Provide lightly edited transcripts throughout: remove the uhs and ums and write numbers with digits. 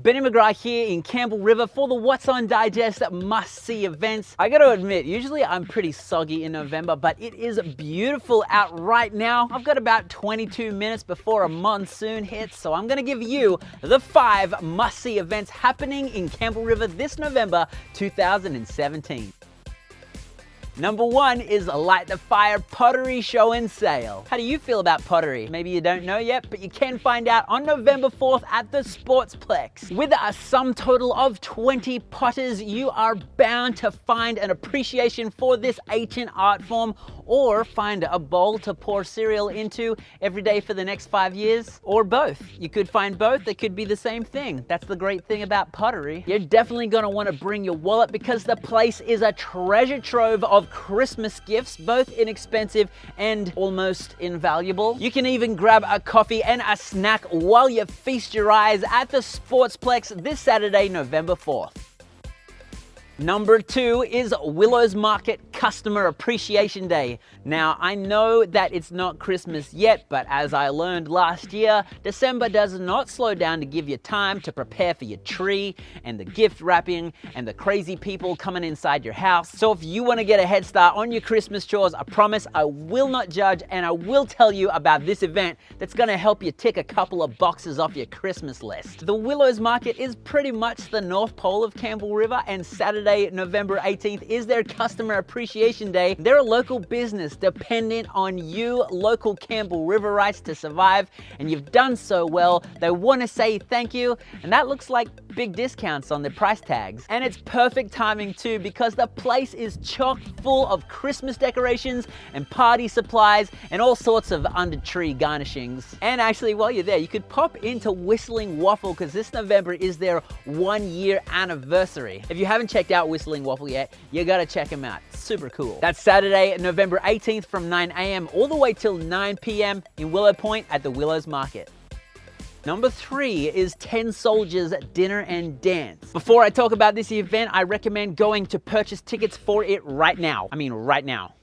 Benny McGrath here in Campbell River for the What's On Digest must-see events. I gotta admit, usually I'm pretty soggy in November, but it is beautiful out right now. I've got about 22 minutes before a monsoon hits, so I'm gonna give you the 5 must-see events happening in Campbell River this November 2017. Number 1 is Light the Fire Pottery Show and Sale. How do you feel about pottery? Maybe you don't know yet, but you can find out on November 4th at the Sportsplex. With a sum total of 20 potters, you are bound to find an appreciation for this ancient art form, or find a bowl to pour cereal into every day for the next 5 years, or both. You could find both, they could be the same thing. That's the great thing about pottery. You're definitely gonna wanna bring your wallet because the place is a treasure trove of Christmas gifts, both inexpensive and almost invaluable. You can even grab a coffee and a snack while you feast your eyes at the Sportsplex this Saturday, November 4th. Number 2 is Willows Market Customer Appreciation Day. Now, I know that it's not Christmas yet, but as I learned last year, December does not slow down to give you time to prepare for your tree and the gift wrapping and the crazy people coming inside your house. So if you want to get a head start on your Christmas chores, I promise I will not judge and I will tell you about this event that's going to help you tick a couple of boxes off your Christmas list. The Willows Market is pretty much the North Pole of Campbell River, and Saturday, November 18th is their Customer Appreciation Day. They're a local business dependent on you, local Campbell Riverites, to survive, and you've done so well. They want to say thank you, and that looks like big discounts on their price tags. And it's perfect timing too, because the place is chock full of Christmas decorations and party supplies and all sorts of under tree garnishings. And actually, while you're there, you could pop into Whistling Waffle because this November is their 1-year anniversary. If you haven't checked out Whistling Waffle yet, you gotta check them out. Super cool. That's Saturday, November 18th from 9 a.m. all the way till 9 p.m. in Willow Point at the Willows Market. Number 3 is 10 Soldiers Dinner and Dance. Before I talk about this event, I recommend going to purchase tickets for it right now. I mean, right now.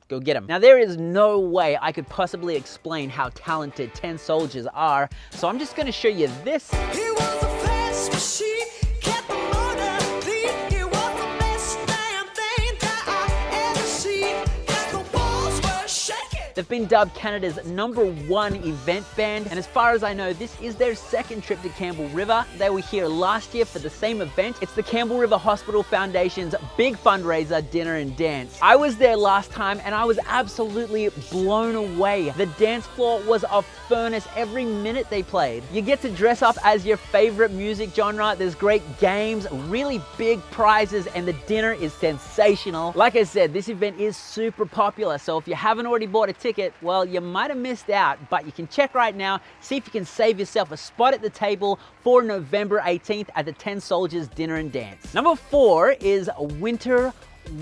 Go get them. Now, there is no way I could possibly explain how talented 10 Soldiers are, so I'm just gonna show you this. He was a fast machine, kept the motor clean. He was the best damn thing that I ever seen. 'Cause the walls were shaking. They've been dubbed Canada's #1 event band, and as far as I know, this is their 2nd trip to Campbell River. They were here last year for the same event. It's the Campbell River Hospital Foundation's big fundraiser, Dinner and Dance. I was there last time and I was absolutely blown away. The dance floor was a furnace every minute they played. You get to dress up as your favorite music genre. There's great games, really big prizes, and the dinner is sensational. Like I said, this event is super popular, so if you haven't already bought a ticket, well, you might have missed out, but you can check right now, see if you can save yourself a spot at the table for November 18th at the 10 Soldiers Dinner and Dance. Number 4 is Winter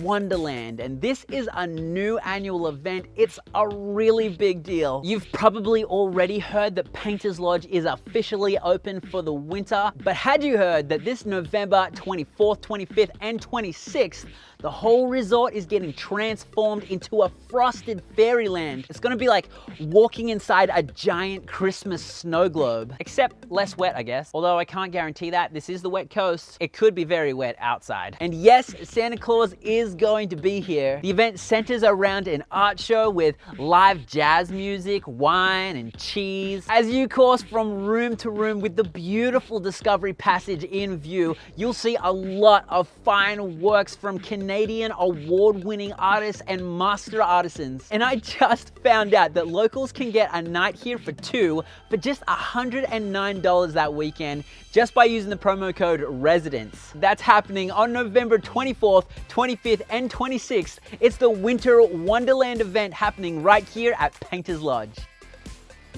Wonderland, and this is a new annual event. It's a really big deal. You've probably already heard that Painters Lodge is officially open for the winter, but had you heard that this November 24th, 25th, and 26th, the whole resort is getting transformed into a frosted fairyland? It's gonna be like walking inside a giant Christmas snow globe, except less wet, I guess. Although I can't guarantee that. This is the wet coast. It could be very wet outside. And yes, Santa Claus is going to be here. The event centers around an art show with live jazz music, wine, and cheese. As you course from room to room with the beautiful Discovery Passage in view, you'll see a lot of fine works from Canadian award-winning artists and master artisans. And I just found out that locals can get a night here for 2 for just $109 that weekend, just by using the promo code RESIDENTS. That's happening on November 24th, 25th, and 26th. It's the Winter Wonderland event happening right here at Painters Lodge.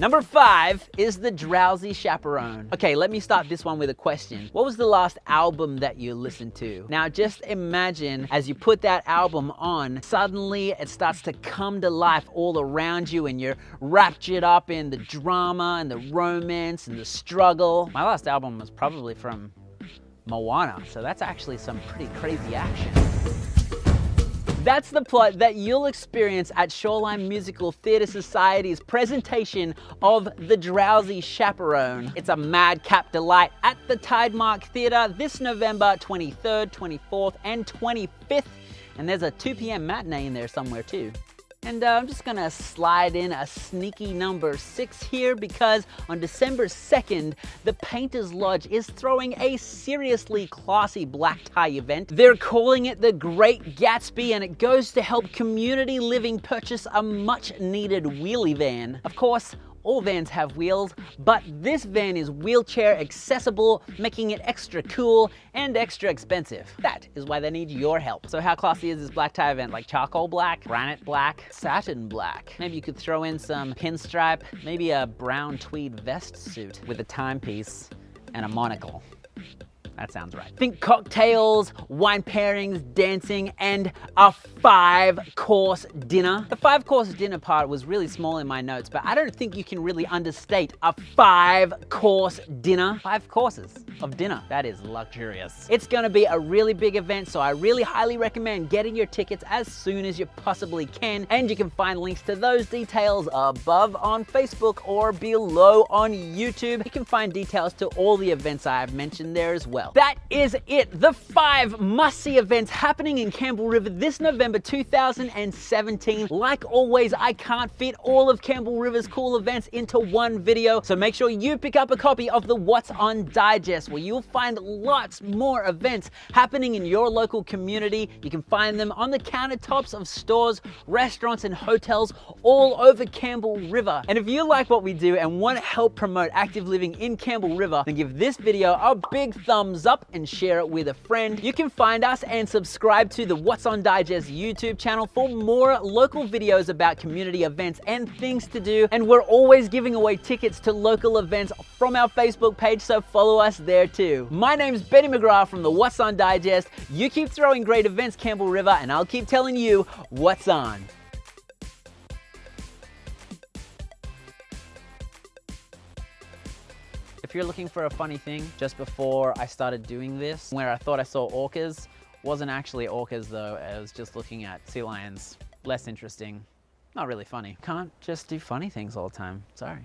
Number 5 is The Drowsy Chaperone. Okay, let me start this one with a question. What was the last album that you listened to? Now just imagine as you put that album on, suddenly it starts to come to life all around you and you're raptured up in the drama and the romance and the struggle. My last album was probably from Moana, so that's actually some pretty crazy action. That's the plot that you'll experience at Shoreline Musical Theatre Society's presentation of The Drowsy Chaperone. It's a madcap delight at the Tidemark Theatre this November 23rd, 24th, and 25th. And there's a 2 p.m. matinee in there somewhere too. And I'm just gonna slide in a sneaky number 6 here because on December 2nd, the Painters Lodge is throwing a seriously classy black tie event. They're calling it the Great Gatsby, and it goes to help community living purchase a much needed wheelie van. Of course, all vans have wheels, but this van is wheelchair accessible, making it extra cool and extra expensive. That is why they need your help. So how classy is this black tie event? Like charcoal black, granite black, satin black? Maybe you could throw in some pinstripe, maybe a brown tweed vest suit with a timepiece and a monocle. That sounds right. Think cocktails, wine pairings, dancing, and a 5-course dinner. The 5-course dinner part was really small in my notes, but I don't think you can really understate a 5-course dinner. 5 courses of dinner. That is luxurious. It's gonna be a really big event, so I really highly recommend getting your tickets as soon as you possibly can, and you can find links to those details above on Facebook or below on YouTube. You can find details to all the events I have mentioned there as well. That is it. The 5 must-see events happening in Campbell River this November 2017. Like always, I can't fit all of Campbell River's cool events into one video, so make sure you pick up a copy of the What's On Digest, where you'll find lots more events happening in your local community. You can find them on the countertops of stores, restaurants, and hotels all over Campbell River. And if you like what we do and want to help promote active living in Campbell River, then give this video a big thumbs up and share it with a friend. You can find us and subscribe to the What's On Digest YouTube channel for more local videos about community events and things to do. And we're always giving away tickets to local events from our Facebook page, so follow us there too. My name's Benny McGrath from the What's On Digest. You keep throwing great events, Campbell River, and I'll keep telling you what's on. If you're looking for a funny thing, just before I started doing this, where I thought I saw orcas, wasn't actually orcas though, I was just looking at sea lions. Less interesting, not really funny. Can't just do funny things all the time, sorry.